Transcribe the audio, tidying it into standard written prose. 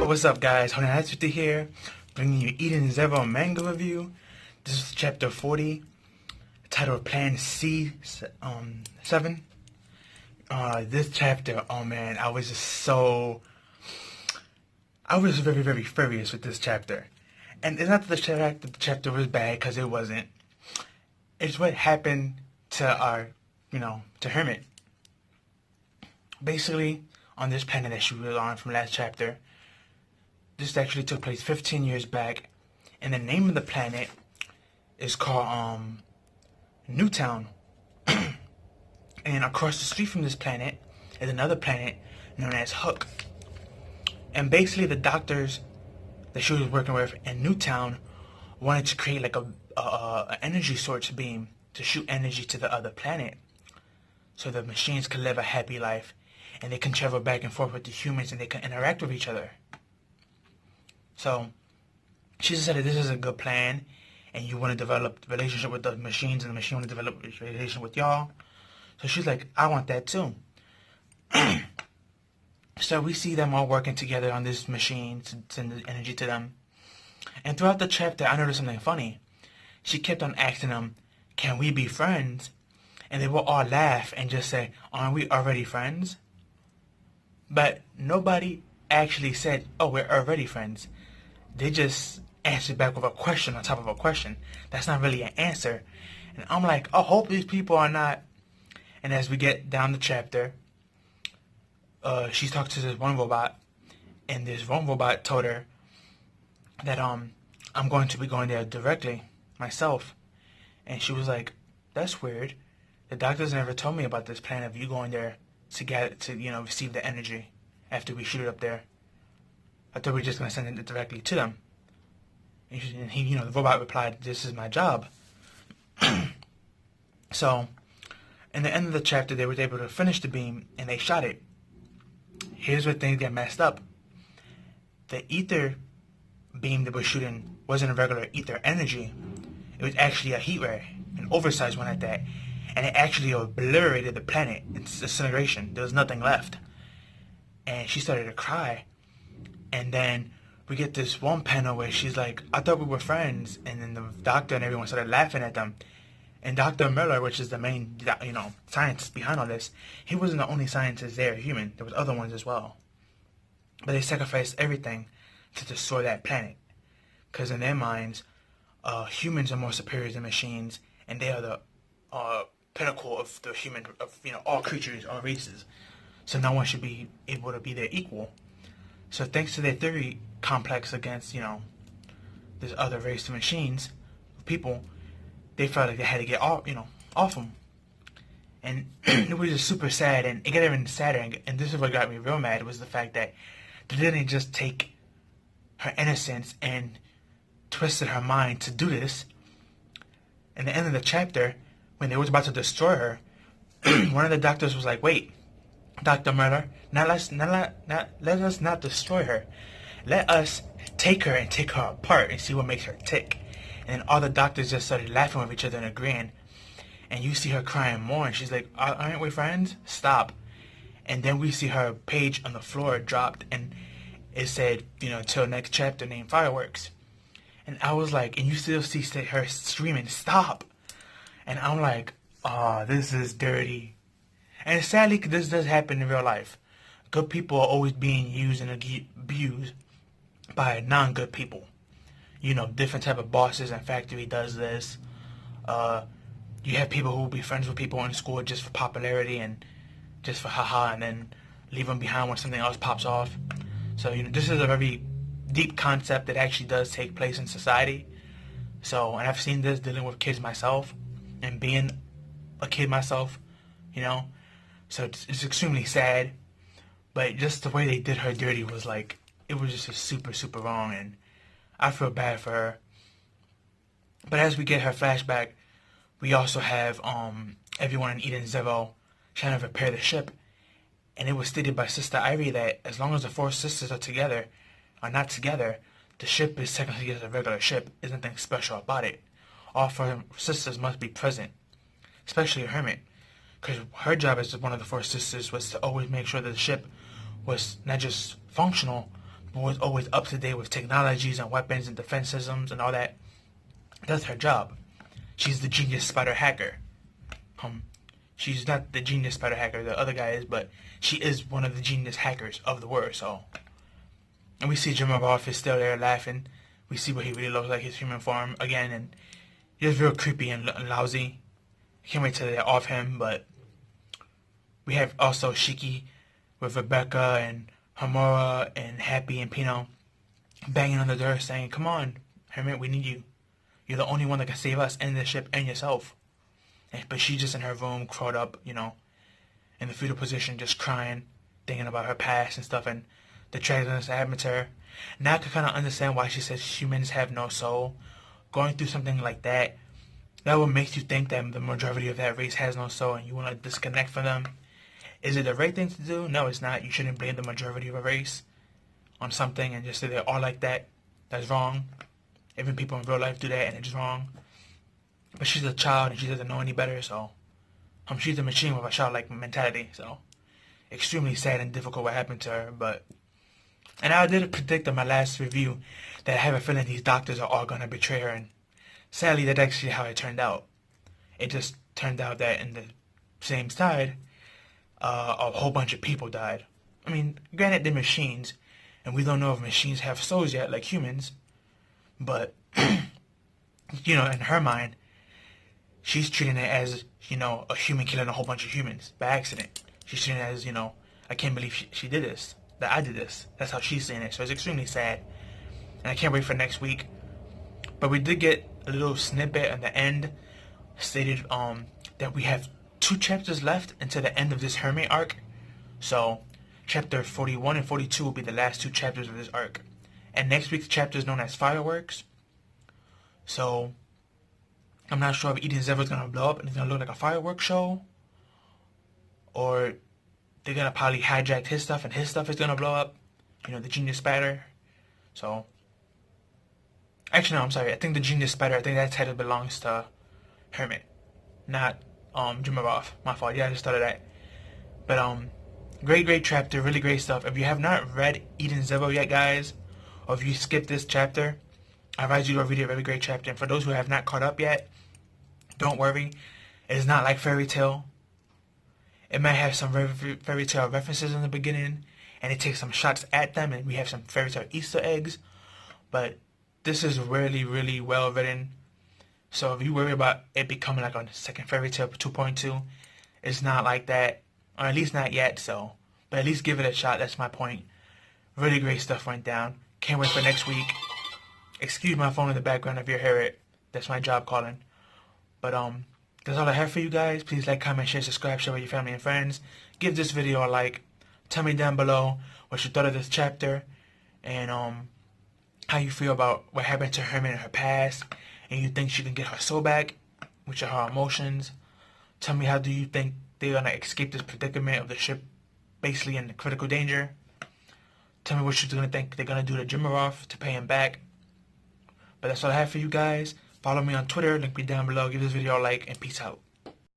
What's up, guys? Planc7 here, bringing you Eden Zero manga review. This is chapter 40, titled Planc7. This chapter, oh man, I was very, very furious with this chapter. And it's not that the chapter was bad, because it wasn't. It's what happened to to Hermit. Basically, on this planet that she was on from last chapter, this actually took place 15 years back, and the name of the planet is called Newtown. And across the street from this planet is another planet known as Hook. And basically, the doctors that she was working with in Newtown wanted to create like a energy source beam to shoot energy to the other planet, so the machines could live a happy life, and they can travel back and forth with the humans, and they can interact with each other. So she decided this is a good plan, and you want to develop a relationship with the machines, and the machine want to develop a relationship with y'all. So she's like, I want that too. So we see them all working together on this machine to send the energy to them. And throughout the chapter, I noticed something funny. She kept on asking them, can we be friends? And they will all laugh and just say, aren't we already friends? But nobody actually said, oh, we're already friends. They just answered back with a question on top of a question. That's not really an answer. And I'm like, I hope these people are not. And as we get down the chapter, she talked to this one robot, and this one robot told her that I'm going to be going there directly myself. And she was like, that's weird. The doctors never told me about this plan of you going there to receive the energy after we shoot it up there. I thought we were just going to send it directly to them. And he, the robot replied, this is my job. So, in the end of the chapter, they were able to finish the beam, and they shot it. Here's where things get messed up. The ether beam that we're shooting wasn't a regular ether energy. It was actually a heat ray, an oversized one at that. And it actually obliterated the planet. It's disintegration. There was nothing left. And she started to cry. And then we get this one panel where she's like, I thought we were friends. And then the doctor and everyone started laughing at them. And Dr. Miller, which is the main, scientist behind all this, he wasn't the only scientist there, human. There was other ones as well. But they sacrificed everything to destroy that planet. Because in their minds, humans are more superior than machines. And they are the pinnacle of the human, all creatures, all races. So no one should be able to be their equal. So thanks to their theory complex against, this other race of machines, people, they felt like they had to get off them. And it was just super sad, and it got even sadder, and this is what got me real mad, was the fact that they didn't just take her innocence and twisted her mind to do this. In the end of the chapter, when they was about to destroy her, one of the doctors was like, wait, Dr. Miller, let us not destroy her. Let us take her and take her apart and see what makes her tick. And then all the doctors just started laughing with each other and agreeing. And you see her crying more, and she's like, aren't we friends? Stop. And then we see her page on the floor dropped, and it said, till next chapter named Fireworks. And I was like, and you still see her screaming, stop. And I'm like, oh, this is dirty. And sadly, this does happen in real life. Good people are always being used and abused by non-good people. Different type of bosses and factory does this. You have people who will be friends with people in school just for popularity and just for haha, and then leave them behind when something else pops off. So, this is a very deep concept that actually does take place in society. So, and I've seen this dealing with kids myself and being a kid myself, So it's extremely sad. But just the way they did her dirty was like, it was just super, super wrong, and I feel bad for her. But as we get her flashback, we also have everyone in Eden Zero trying to repair the ship. And it was stated by Sister Ivy that as long as the four sisters are not together, the ship is technically just a regular ship. There's nothing special about it. All four sisters must be present, especially Hermit, because her job as one of the four sisters was to always make sure that the ship was not just functional, was always up to date with technologies and weapons and defense systems and all that. That's her job. She's the genius spider hacker. She's not the genius spider hacker the other guy is, but she is one of the genius hackers of the world. So, and we see Jim Roth is still there laughing. We see what he really looks like, his human form again, and he's real creepy and lousy. Can't wait till they're off him. But we have also Shiki with Rebecca and Hamura and Happy and Pino banging on the door saying, "Come on, Hermit, we need you. You're the only one that can save us and the ship and yourself." But she's just in her room, curled up, in the fetal position, just crying, thinking about her past and stuff, and the tragedies that happened to her. Now I can kind of understand why she says humans have no soul. Going through something like that would make you think that the majority of that race has no soul, and you want to disconnect from them. Is it the right thing to do? No, it's not. You shouldn't blame the majority of a race on something and just say they're all like that. That's wrong. Even people in real life do that, and it's wrong. But she's a child and she doesn't know any better, so she's a machine with a childlike mentality. So extremely sad and difficult what happened to her. And I did predict in my last review that I have a feeling these doctors are all gonna betray her, and sadly that's actually how it turned out. It just turned out that in the same side, a whole bunch of people died. I mean, granted they're machines, and we don't know if machines have souls yet like humans, but in her mind, she's treating it as, a human killing a whole bunch of humans by accident. She's treating it as, I can't believe she did this, that I did this. That's how she's seeing it. So it's extremely sad. And I can't wait for next week. But we did get a little snippet at the end stated that we have 2 chapters left until the end of this Hermit arc. So chapter 41 and 42 will be the last 2 chapters of this arc. And next week's chapter is known as Fireworks. So I'm not sure if Eden Zero is going to blow up and it's going to look like a fireworks show, or they're going to probably hijack his stuff and his stuff is going to blow up, the Genius Spider. So, actually no, I'm sorry, I think the Genius Spider, I think that title belongs to Hermit, not Jim Roth. My fault, yeah, I just thought of that. But great chapter, really great stuff. If you have not read Eden Zero yet, guys, or if you skipped this chapter, I advise you to read a very great chapter. And for those who have not caught up yet, don't worry. It's not like Fairy Tail. It might have some Fairy Tail references in the beginning, and it takes some shots at them, and we have some Fairy Tail Easter eggs. But this is really, really well written. So if you worry about it becoming like a second Fairy Tail 2.2, it's not like that, or at least not yet. So, but at least give it a shot. That's my point. Really great stuff went down. Can't wait for next week. Excuse my phone in the background if you hear it. That's my job calling. But that's all I have for you guys. Please like, comment, share, subscribe, share with your family and friends. Give this video a like. Tell me down below what you thought of this chapter, and how you feel about what happened to Hermit in her past, and you think she can get her soul back, which are her emotions. Tell me, how do you think they're gonna escape this predicament of the ship basically in critical danger? Tell me what you're gonna think they're gonna do to Jimarov to pay him back. But that's all I have for you guys. Follow me on Twitter, link me down below, give this video a like, and peace out.